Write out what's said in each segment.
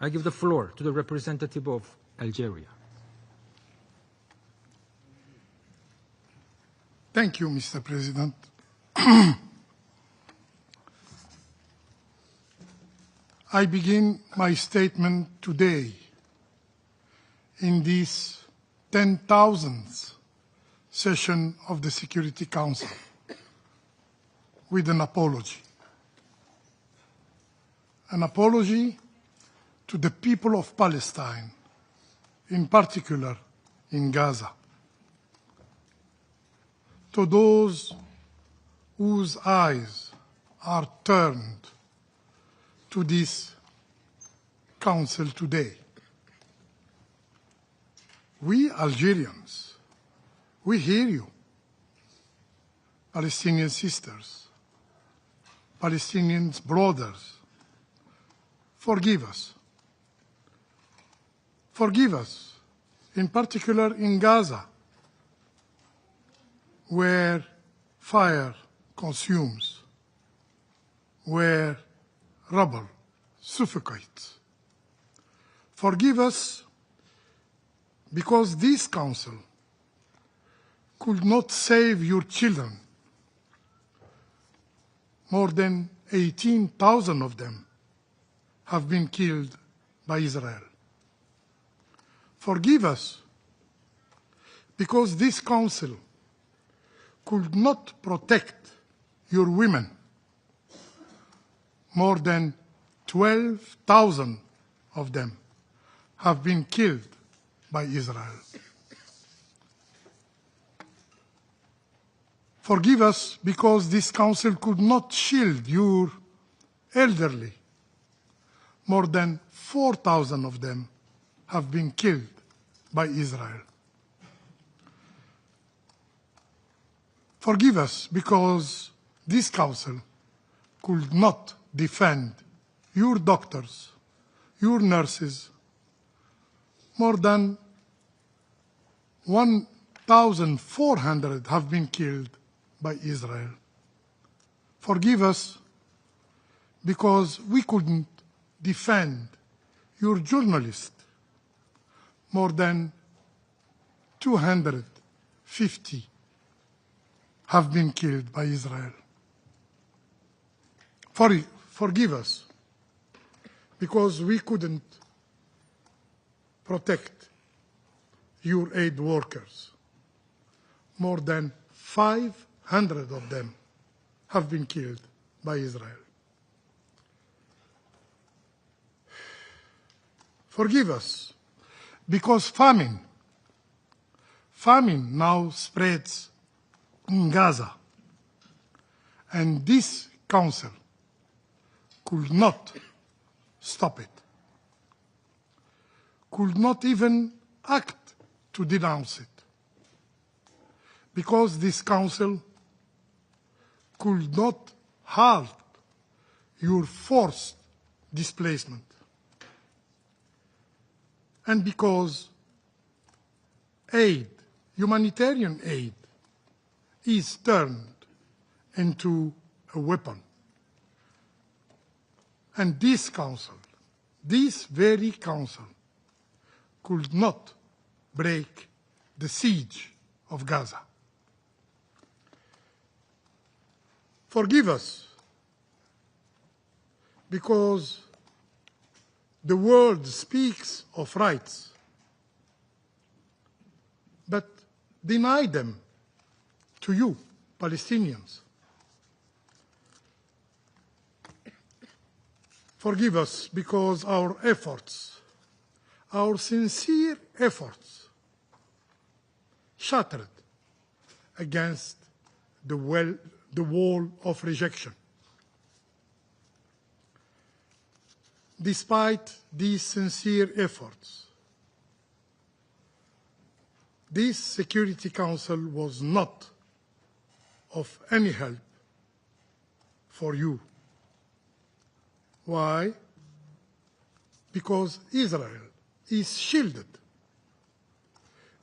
I give the floor to the representative of Algeria. Thank you, Mr. President. I begin my statement today in this 10,000th session of the Security Council with an apology. An apology to the people of Palestine, in particular in Gaza, to those whose eyes are turned to this council today. We Algerians, we hear you, Palestinian sisters, Palestinian brothers. Forgive us. Forgive us, in particular in Gaza, where fire consumes, where rubble suffocates. Forgive us because this council could not save your children. More than 18,000 of them have been killed by Israel. Forgive us because this council could not protect your women. More than 12,000 of them have been killed by Israel. Forgive us because this council could not shield your elderly. More than 4,000 of them have been killed by Israel. Forgive us because this council could not defend your doctors, your nurses. More than 1,400 have been killed by Israel. Forgive us because we couldn't defend your journalists. More than 250 have been killed by Israel. Forgive us because we couldn't protect your aid workers. More than 500 of them have been killed by Israel. Forgive us because famine now spreads in Gaza, and this council could not stop it, could not even act to denounce it, because this council could not halt your forced displacement, and because aid, humanitarian aid, is turned into a weapon. And this council, this very council, could not break the siege of Gaza. Forgive us because the world speaks of rights, but deny them to you, Palestinians. Forgive us because our efforts, our sincere efforts, shattered against the wall of rejection. Despite these sincere efforts, this Security Council was not of any help for you. Why? Because Israel is shielded,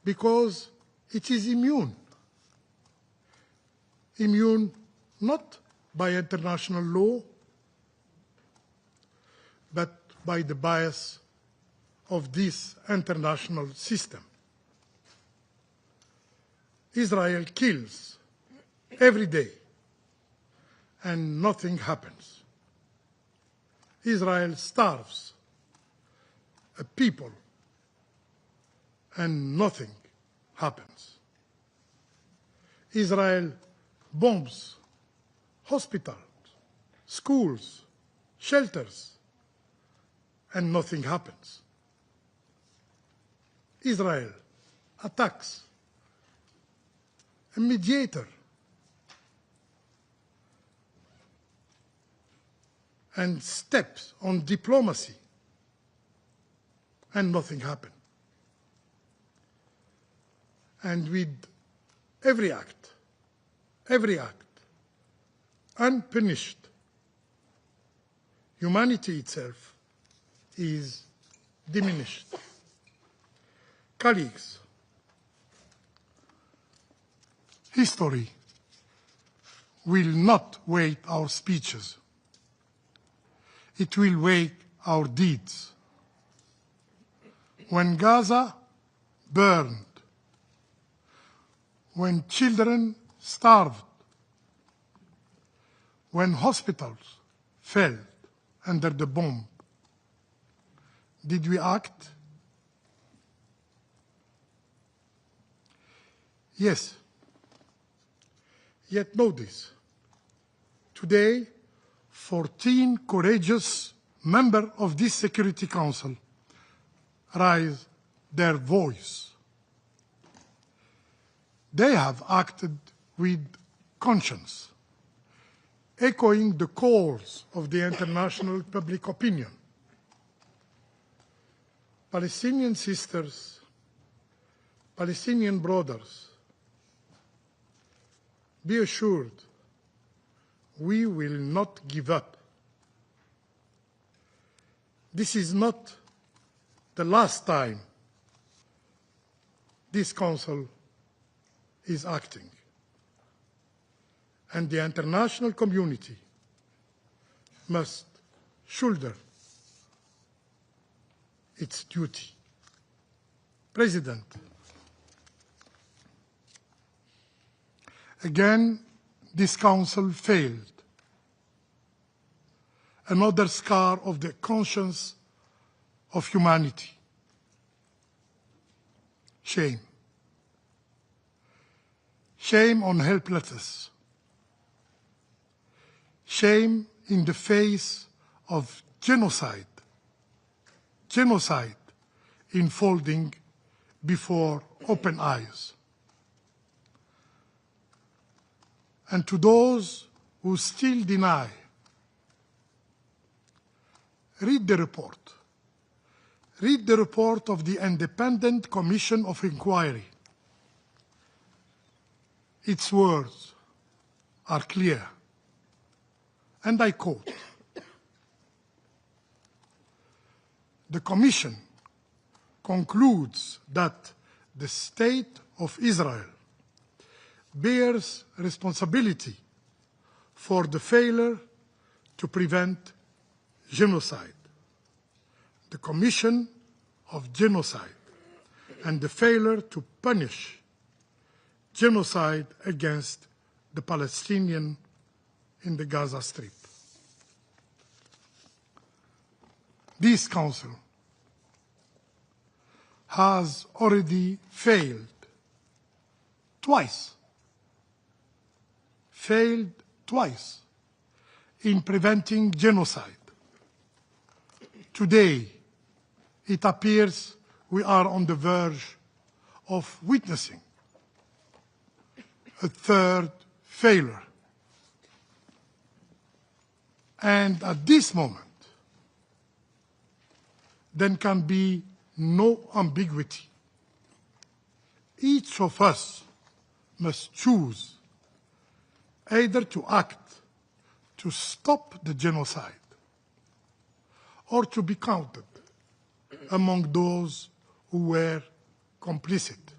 because it is immune. Immune not by international law, but by the bias of this international system. Israel kills every day and nothing happens. Israel starves a people and nothing happens. Israel bombs hospitals, schools, shelters, and nothing happens. Israel attacks a mediator and steps on diplomacy, and nothing happened. And with every act, unpunished, humanity itself is diminished. Colleagues, history will not weigh our speeches. It will weigh our deeds. When Gaza burned, when children starved, when hospitals fell under the bomb, did we act? Yes. Yet know this. Today, 14 courageous members of this Security Council raise their voice. They have acted with conscience, echoing the calls of the international public opinion. Palestinian sisters, Palestinian brothers, be assured, we will not give up. This is not the last time this Council is acting, and the international community must shoulder its duty. President, again, this Council failed. Another scar of the conscience of humanity. Shame. Shame on helplessness. Shame in the face of genocide. Genocide unfolding before open eyes. And to those who still deny, read the report. Read the report of the Independent Commission of Inquiry. Its words are clear, and I quote, "The Commission concludes that the State of Israel bears responsibility for the failure to prevent genocide, the commission of genocide, and the failure to punish genocide against the Palestinians in the Gaza Strip." This Council has already failed twice in preventing genocide. Today, it appears we are on the verge of witnessing a third failure. And at this moment, there can be no ambiguity. Each of us must choose either to act to stop the genocide or to be counted among those who were complicit.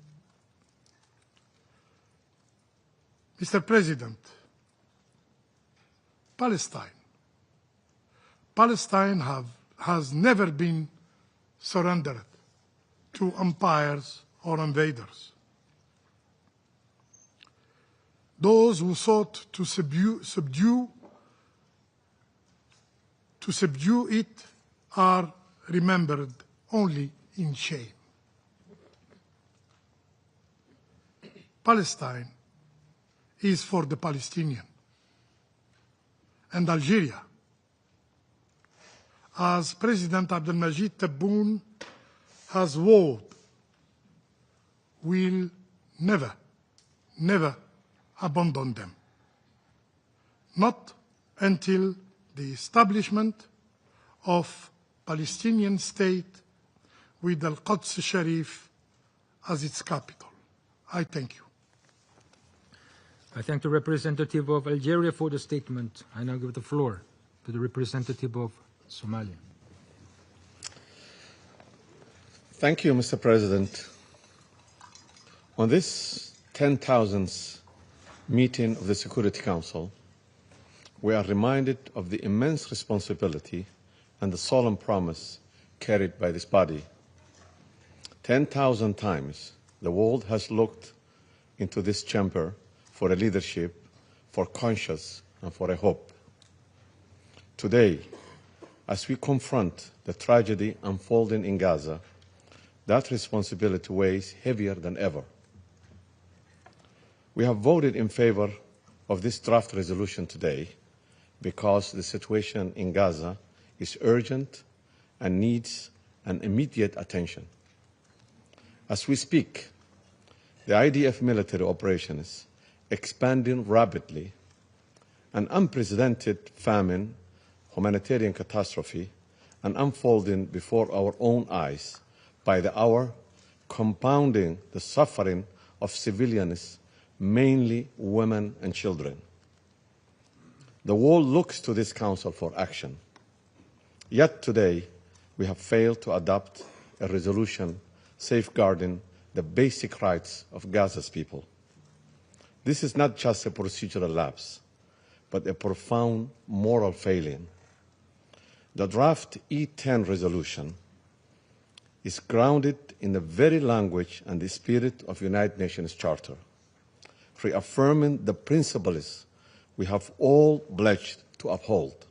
Mr. President, Palestine has never been surrendered to empires or invaders. Those who sought to subdue it are remembered only in shame. Palestine is for the Palestinian, and Algeria, as President Abdelmajid Tebboune has vowed, will never, never abandon them. Not until the establishment of Palestinian state with Al-Quds Sharif as its capital. I thank you. I thank the representative of Algeria for the statement. I now give the floor to the representative of Somalia. Thank you, Mr. President. On this 10,000th meeting of the Security Council, we are reminded of the immense responsibility and the solemn promise carried by this body. 10,000 times the world has looked into this chamber for a leadership, for conscience, and for a hope. Today, as we confront the tragedy unfolding in Gaza, that responsibility weighs heavier than ever. We have voted in favor of this draft resolution today because the situation in Gaza is urgent and needs an immediate attention. As we speak, the IDF military operation is expanding rapidly. An unprecedented famine, humanitarian catastrophe, and unfolding before our own eyes by the hour, compounding the suffering of civilians, mainly women and children. The world looks to this Council for action. Yet today, we have failed to adopt a resolution safeguarding the basic rights of Gaza's people. This is not just a procedural lapse, but a profound moral failing. The draft E10 resolution is grounded in the very language and the spirit of United Nations Charter, reaffirming the principles we have all pledged to uphold.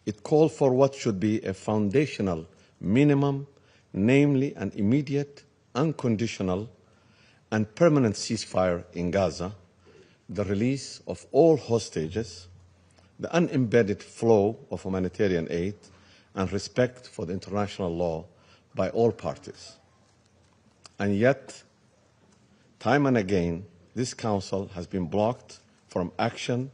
It called for what should be a foundational minimum, namely an immediate, unconditional, and permanent ceasefire in Gaza, the release of all hostages, the unembedded flow of humanitarian aid, and respect for the international law by all parties. And yet, time and again, this Council has been blocked from action,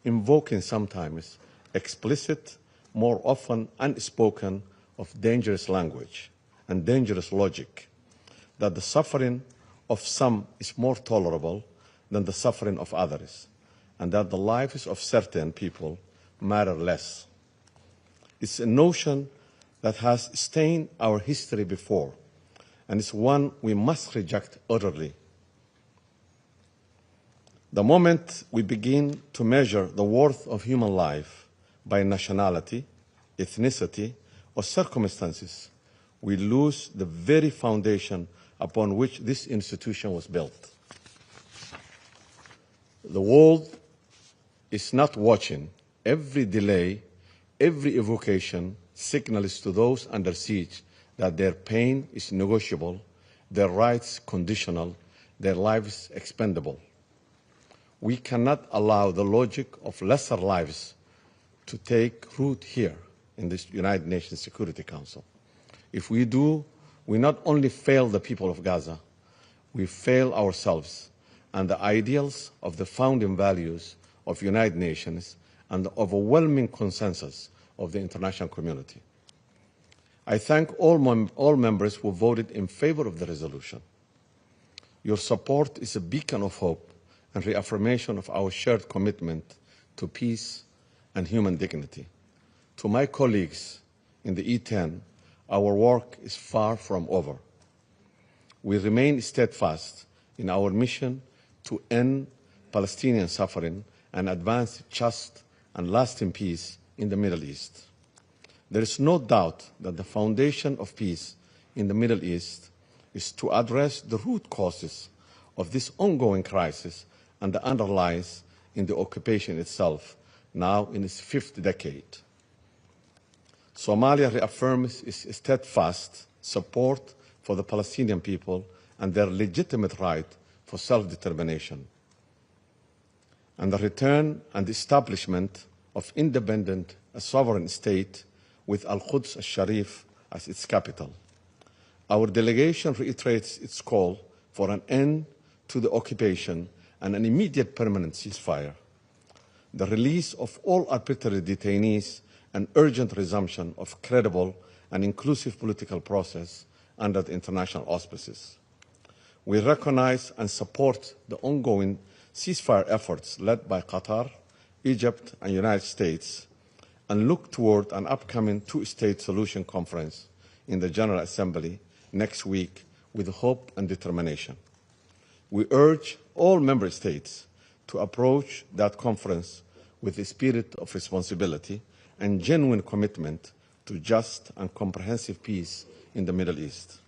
invoking sometimes explicit, more often unspoken, of dangerous language and dangerous logic, that the suffering of some is more tolerable than the suffering of others, and that the lives of certain people matter less. It's a notion that has stained our history before, and it's one we must reject utterly. The moment we begin to measure the worth of human life by nationality, ethnicity, or circumstances, we lose the very foundation upon which this institution was built. The world is not watching. Every delay, every evocation signals to those under siege that their pain is negotiable, their rights conditional, their lives expendable. We cannot allow the logic of lesser lives to take root here in this United Nations Security Council. If we do, we not only fail the people of Gaza, we fail ourselves and the ideals of the founding values of United Nations and the overwhelming consensus of the international community. I thank all members who voted in favor of the resolution. Your support is a beacon of hope and reaffirmation of our shared commitment to peace and human dignity. To my colleagues in the E10, our work is far from over. We remain steadfast in our mission to end Palestinian suffering and advance just and lasting peace in the Middle East. There is no doubt that the foundation of peace in the Middle East is to address the root causes of this ongoing crisis and the underlies in the occupation itself, now in its 5th decade. Somalia reaffirms its steadfast support for the Palestinian people and their legitimate right for self-determination, and the return and establishment of independent, a sovereign state with Al-Quds al-Sharif as its capital. Our delegation reiterates its call for an end to the occupation and an immediate permanent ceasefire, the release of all arbitrary detainees, and urgent resumption of credible and inclusive political process under the international auspices. We recognize and support the ongoing ceasefire efforts led by Qatar, Egypt, and the United States, and look toward an upcoming two-state solution conference in the General Assembly next week with hope and determination. We urge all member states to approach that conference with a spirit of responsibility and genuine commitment to just and comprehensive peace in the Middle East.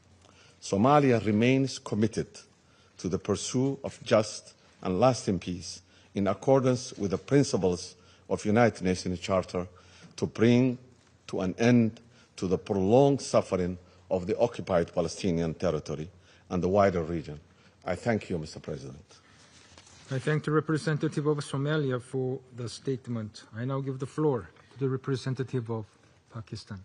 Somalia remains committed to the pursuit of just and lasting peace in accordance with the principles of the United Nations Charter to bring to an end to the prolonged suffering of the occupied Palestinian territory and the wider region. I thank you, Mr. President. I thank the representative of Somalia for the statement. I now give the floor to the representative of Pakistan.